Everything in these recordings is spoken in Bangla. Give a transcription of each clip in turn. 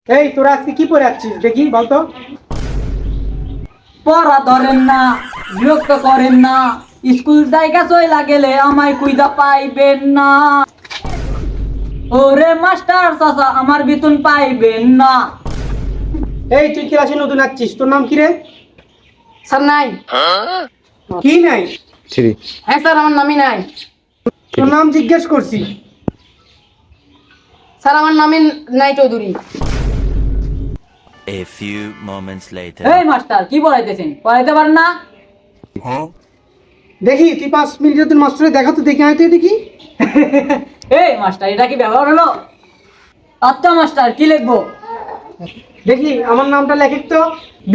এই তোরা আজকে কি পরে আছিস দেখি বলতো। পড়া ধরেন না, বিরক্ত করেন না, স্কুল জায়গা চইলা গেলে আমায় কুইদা পাইবেন না। ওরে মাস্টার চাচা আমার বেতন পাইবেন না। এই তুই ক্লাসে নতুন আসছিস, তোর নাম কি রে? স্যার নাই। কি নাই? হ্যাঁ স্যার, আমার নামই নাই। তোর নাম জিজ্ঞেস করছি। স্যার আমার নামই নাই Chowdhury. A few moments later. এই মাস্টার কি পড়াইতেছেন, পড়াইতে পারেন না? দেখি তুই 5 মিনিটের তোর মাস্টারে দেখা তো দেখে আয় তুই দেখি। এই মাস্টার এটা কি ব্যবহার হলো? আচ্ছা মাস্টার কি লিখবো? দেখি আমার নামটা লেখিক তো।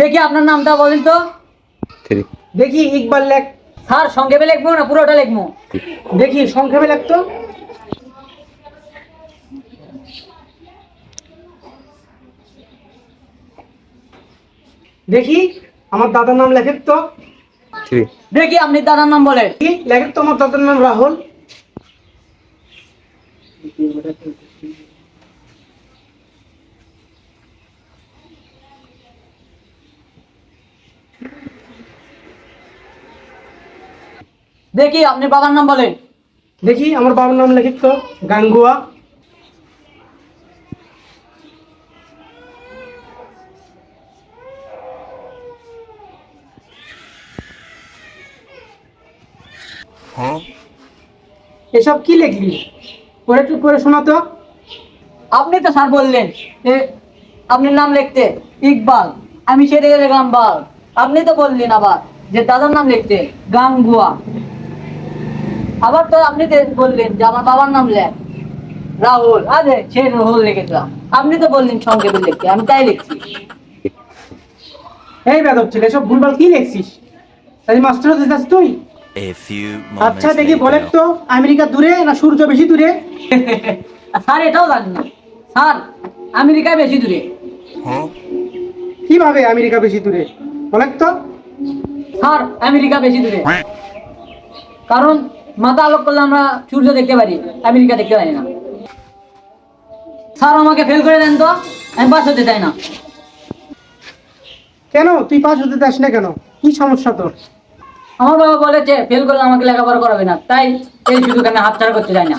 দেখি আপনার নামটা বলেন তো। দেখি ইকবাল লেখ। স্যার সংক্ষেপে লিখবো না পুরোটা লিখবো? দেখি সংক্ষেপে লেখ তো। দেখি আমার দাদার নাম লেখেক তো। দেখি আপনি দাদার নাম বলেন। কি লেখেক তো? আমার দাদার নাম রাহুল। দেখি আপনি বাবার নাম বলেন। দেখি আমার বাবার নাম লেখেক তো, গাঙ্গুয়া। এসব কি লিখলি? পরে একটু করে শোনা তো। আপনি তো স্যার বললেন যে আপনার নাম লিখতে ইকবাল, আমি সেটা লিখলাম বাল। আপনি তো বললেন আবার যে দাদার নাম লিখতে গাঙ্গুয়া। আবার তো আপনি তো বললেন যে আমার বাবার নাম লেখ রাহুল, আরে সে রাহুল লিখেছিলাম। আপনি তো বললেন সংক্ষেপে লিখতে, আমি তাই লিখছি। এই বেদব ছেলে, এসব ভুলভাল কি লিখছিস? তাই মাস্টার হতে চাস তুই? A few আচ্ছা moments দেখি বলেন later. তো, আমেরিকা দূরে না সূর্য বেশি দূরে? স্যার এটাও জানেন না? স্যার আমেরিকায় বেশি দূরে। কিভাবে আমেরিকা বেশি দূরে বলেন তো? স্যার আমেরিকা বেশি দূরে, কারণ মাথা আলোক করলে আমরা সূর্য দেখতে পারি, আমেরিকা দেখতে পারি না। স্যার আমাকে ফেল করে দেন তো, আমি পাস হতে চাই না। কেন তুই পাস হতে চাস না কেন? কি সমস্যা তোর? আমার বাবা বলেছে ফেল করলে আমাকে লেখাপড়া করাবে না, তাই এই সুযোগ আমি হাতছাড়া করতে চাই না।